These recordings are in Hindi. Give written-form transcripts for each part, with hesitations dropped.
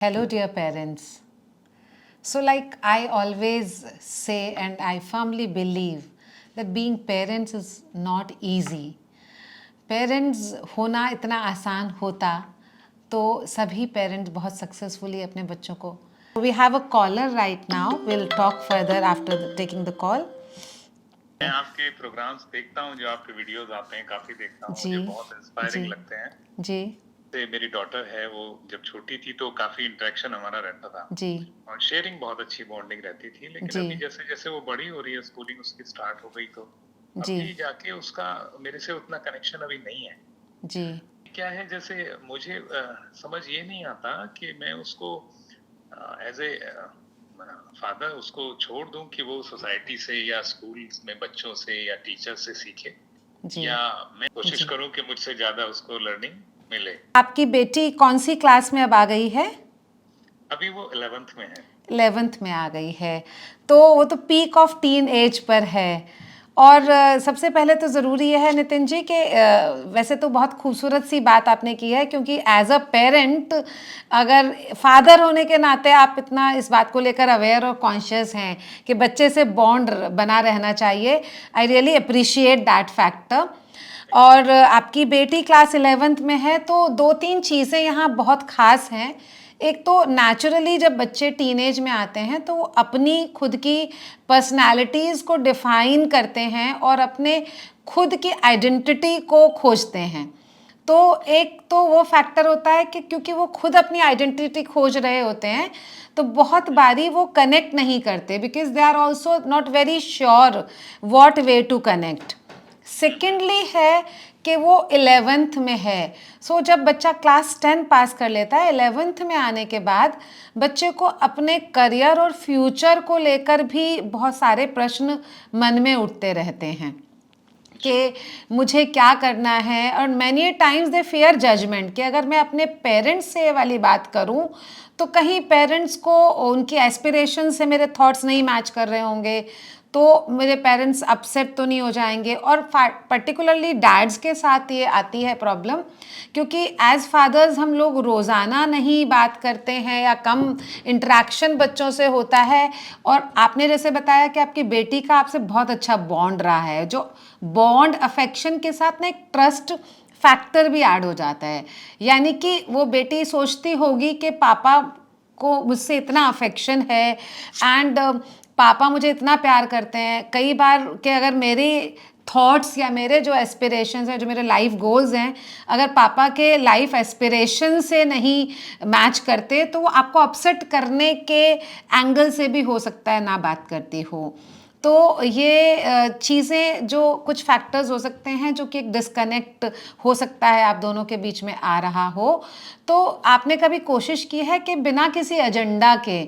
Hello, dear parents. So, like I always say, and I firmly believe that being parents is not easy. Parents होना इतना आसान होता तो सभी पेरेंट्स बहुत सक्सेसफुली अपने बच्चों को we have a caller right now will talk further after taking the call मैं आपके प्रोग्राम्स देखता हूँ, जो आपके वीडियोस आते हैं काफी देखता हूँ, जी मुझे बहुत इंस्पायरिंग जी लगते हैं। जी से मेरी डॉटर है, वो जब छोटी थी तो काफी इंटरेक्शन हमारा रहता था जी और शेयरिंग बहुत अच्छी बॉन्डिंग रहती थी। लेकिन जी अभी जैसे जैसे वो बड़ी हो रही है, स्कूलिंग उसकी स्टार्ट हो गई, तो जी अभी जाके उसका मेरे से उतना कनेक्शन अभी नहीं है। जी क्या है, जैसे मुझे समझ ये नहीं आता कि मैं उसको एज ए फादर उसको छोड़ दूं कि वो सोसाइटी से या स्कूल में बच्चों से या टीचर से सीखे, जी या मैं कोशिश जी करूं कि मुझसे ज्यादा उसको लर्निंग मिले। आपकी बेटी कौन सी क्लास में अब आ गई है? अभी वो 11th में है। 11th में आ गई है तो वो तो peak of teen as per है। और सबसे पहले तो ज़रूरी यह है नितिन जी कि वैसे तो बहुत खूबसूरत सी बात आपने की है, क्योंकि एज अ पेरेंट अगर फादर होने के नाते आप इतना इस बात को लेकर अवेयर और कॉन्शियस हैं कि बच्चे से बॉन्ड बना रहना चाहिए। I really appreciate that factor. और आपकी बेटी क्लास 11th में है तो दो तीन चीज़ें यहाँ बहुत ख़ास हैं। एक तो नेचुरली जब बच्चे टीनेज में आते हैं तो वो अपनी खुद की पर्सनालिटीज़ को डिफाइन करते हैं और अपने खुद की आइडेंटिटी को खोजते हैं। तो एक तो वो फैक्टर होता है कि क्योंकि वो खुद अपनी आइडेंटिटी खोज रहे होते हैं तो बहुत बारी वो कनेक्ट नहीं करते, because they are also not very sure what way to connect. Secondly है कि वो 11th में है। सो जब बच्चा क्लास 10 पास कर लेता है, 11th में आने के बाद बच्चे को अपने करियर और फ्यूचर को लेकर भी बहुत सारे प्रश्न मन में उठते रहते हैं कि मुझे क्या करना है। और many times they fair judgement कि अगर मैं अपने पेरेंट्स से ये वाली बात करूं तो कहीं पेरेंट्स को उनकी एस्पिरेशन से मेरे थॉट्स नहीं मैच कर रहे होंगे, तो मेरे पेरेंट्स अपसेट तो नहीं हो जाएंगे। और पर्टिकुलरली डैड्स के साथ ये आती है प्रॉब्लम, क्योंकि एज फादर्स हम लोग रोज़ाना नहीं बात करते हैं या कम इंटरेक्शन बच्चों से होता है। और आपने जैसे बताया कि आपकी बेटी का आपसे बहुत अच्छा बॉन्ड रहा है, जो बॉन्ड अफेक्शन के साथ ना एक ट्रस्ट फैक्टर भी ऐड हो जाता है। यानी कि वो बेटी सोचती होगी कि पापा को मुझसे इतना अफेक्शन है एंड पापा मुझे इतना प्यार करते हैं। कई बार कि अगर मेरी थॉट्स या मेरे जो एस्पिरेशंस हैं, जो मेरे लाइफ गोल्स हैं, अगर पापा के लाइफ एस्पिरेशन से नहीं मैच करते तो वो आपको अपसेट करने के एंगल से भी हो सकता है ना बात करती हो। तो ये चीज़ें जो कुछ फैक्टर्स हो सकते हैं जो कि एक डिस्कनेक्ट हो सकता है आप दोनों के बीच में आ रहा हो। तो आपने कभी कोशिश की है कि बिना किसी एजेंडा के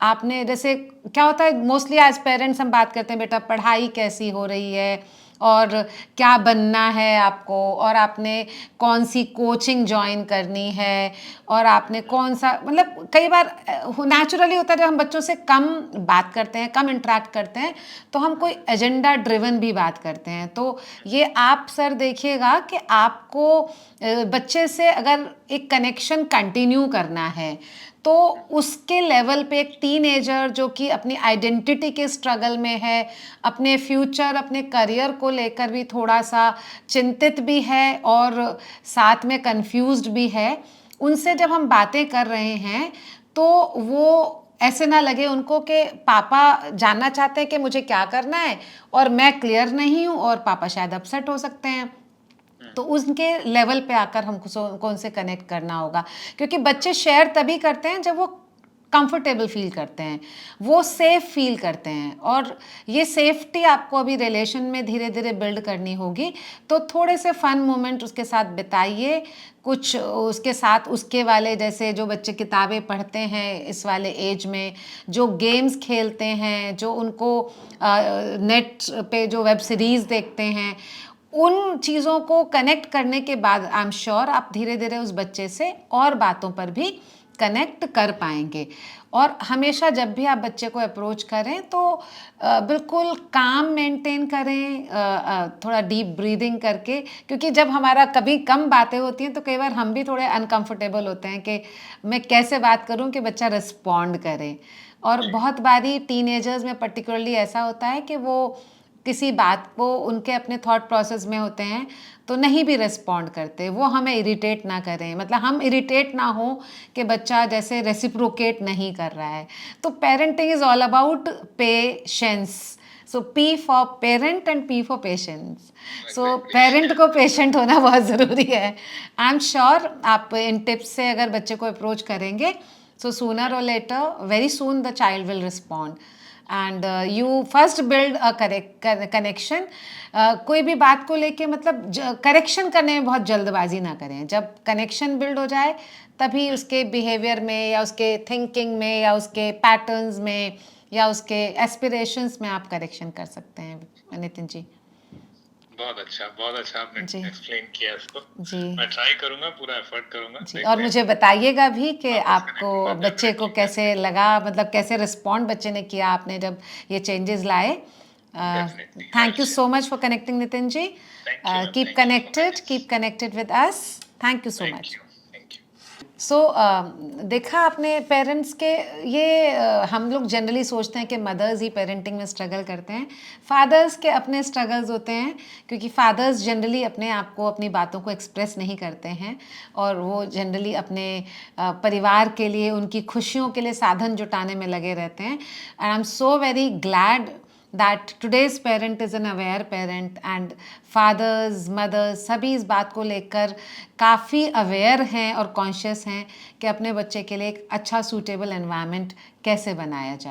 आपने, जैसे क्या होता है मोस्टली एज पेरेंट्स हम बात करते हैं बेटा पढ़ाई कैसी हो रही है और क्या बनना है आपको, और आपने कौन सी कोचिंग ज्वाइन करनी है, और आपने कौन सा, मतलब कई बार नेचुरली होता है जब हम बच्चों से कम बात करते हैं, कम इंटरेक्ट करते हैं, तो हम कोई एजेंडा ड्रिवन भी बात करते हैं। तो ये आप सर देखिएगा कि आपको बच्चे से अगर एक कनेक्शन कंटिन्यू करना है तो उसके लेवल पे एक टीनेजर जो कि अपनी आइडेंटिटी के स्ट्रगल में है, अपने फ्यूचर अपने करियर को लेकर भी थोड़ा सा चिंतित भी है और साथ में कंफ्यूज्ड भी है, उनसे जब हम बातें कर रहे हैं तो वो ऐसे ना लगे उनको कि पापा जानना चाहते हैं कि मुझे क्या करना है और मैं क्लियर नहीं हूँ और पापा शायद अपसेट हो सकते हैं। तो उनके लेवल पे आकर हमको उनसे कनेक्ट करना होगा, क्योंकि बच्चे शेयर तभी करते हैं जब वो कंफर्टेबल फील करते हैं, वो सेफ फील करते हैं। और ये सेफ्टी आपको अभी रिलेशन में धीरे धीरे बिल्ड करनी होगी। तो थोड़े से फन मोमेंट उसके साथ बिताइए, कुछ उसके साथ उसके वाले, जैसे जो बच्चे किताबें पढ़ते हैं इस वाले एज में, जो गेम्स खेलते हैं, जो उनको नेट पे जो वेब सीरीज़ देखते हैं, उन चीज़ों को कनेक्ट करने के बाद आई एम श्योर आप धीरे धीरे उस बच्चे से और बातों पर भी कनेक्ट कर पाएंगे। और हमेशा जब भी आप बच्चे को अप्रोच करें तो बिल्कुल काम मेंटेन करें, थोड़ा डीप ब्रीदिंग करके, क्योंकि जब हमारा कभी कम बातें होती हैं तो कई बार हम भी थोड़े अनकंफर्टेबल होते हैं कि मैं कैसे बात करूं कि बच्चा रिस्पॉन्ड करे। और बहुत बारी टीनेजर्स में पर्टिकुलरली ऐसा होता है कि वो किसी बात को उनके अपने थॉट प्रोसेस में होते हैं तो नहीं भी रिस्पॉन्ड करते, वो हमें इरिटेट ना करें, मतलब हम इरिटेट ना हो कि बच्चा जैसे रेसिप्रोकेट नहीं कर रहा है। तो parenting is all about patience. So P for parent and P for patience. So parent को पेशेंट होना बहुत ज़रूरी है। आई एम श्योर आप इन टिप्स से अगर बच्चे को अप्रोच करेंगे so sooner or later, very soon the child will respond and you first build a correct connection. कोई भी बात को लेके मतलब करेक्शन करने में बहुत जल्दबाजी ना करें। जब कनेक्शन बिल्ड हो जाए तभी उसके बिहेवियर में या उसके थिंकिंग में या उसके पैटर्न्स में या उसके एस्पिरेशंस में आप करेक्शन कर सकते हैं। नितिन जी बहुत अच्छा आपने जी एक्सप्लेन किया इसको। जी मैं ट्राई करूंगा, पूरा एफर्ट करूंगा। जी। देखते और हैं, मुझे बताइएगा भी कि वापस आपको कनेक्ट होगा बच्चे को डेफिनेटली। कैसे लगा, मतलब कैसे रिस्पॉन्ड बच्चे ने किया आपने जब ये चेंजेस लाए। Definitely I thank you share. So much for connecting Nitin ji. Thank you ma'am, keep thank you so connected, much. Keep connected with us. Thank you so thank much. You, thank you. So देखा आपने पेरेंट्स के ये हम लोग जनरली सोचते हैं कि मदर्स ही पेरेंटिंग में स्ट्रगल करते हैं। फादर्स के अपने स्ट्रगल्स होते हैं, क्योंकि फादर्स जनरली अपने आप को, अपनी बातों को एक्सप्रेस नहीं करते हैं और वो जनरली अपने परिवार के लिए, उनकी खुशियों के लिए साधन जुटाने में लगे रहते हैं। And I am so very glad that today's parent is an aware parent and fathers, mothers सभी इस बात को लेकर काफ़ी अवेयर हैं और कॉन्शियस हैं कि अपने बच्चे के लिए एक अच्छा सूटेबल एनवायरनमेंट कैसे बनाया जाए।